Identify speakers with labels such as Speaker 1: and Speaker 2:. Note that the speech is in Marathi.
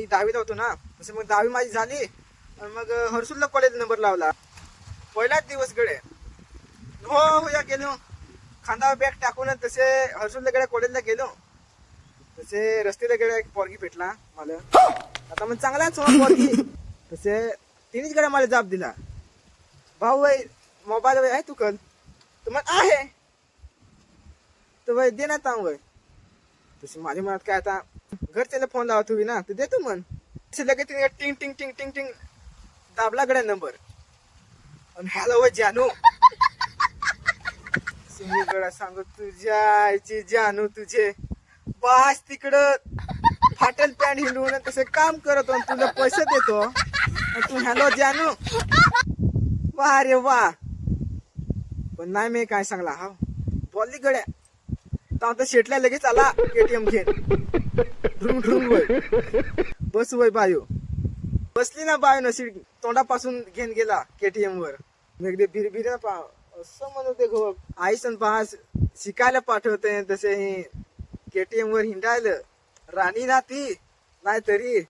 Speaker 1: मी 10वीला होतो ना, तसं मग 10वी माझी झाली आणि मग हर्सुलला कॉलेज नंबर लावला. पहिलाच दिवस गडे हो या गेलो खांद्यावर बॅग टाकून तसे हर्सुलला गड्या कॉलेजला गेलो. तसे रस्त्याला गेल्या एक पोरगी भेटला मला. आता मग चांगलाच हो पोरगी. तसे तिनेच गड्या मला जाब दिला, भाऊ वय मोबाईल वय आहे तू कल तर मग आहे तर वय दे ना तांग वय. तशी माझ्या मनात काय आता घरच्याला फोन लावत होती ना तर देतो मन. तसे लगेच तिने टिंग टिंग टिंग टिंग टिंग दाबला गड्या नंबर आणि हॅलो वय जानू. मी गड्या सांगत तुझ्या आईची जानू तुझे बास तिकडं फाटल पॅन्ट हिंडून तसे काम करत आणि तुला पैसे देतो आणि तू हॅलो जानू. वा रे वा. पण नाही मी काय सांगला हा बोलली गड्या तर आता शेटला लगेच आला केटीएम घेऊन ढुंग ढुंग वय बस वय बायो बसली ना बायो नशी तोंडापासून घेऊन गेला केटीएम वर. एकदा भिरभिर ना पा असं म्हणते गो आई सण पास शिकायला पाठवते तसे केटीएम वर हिंडायला राणी ना ती नाही तरी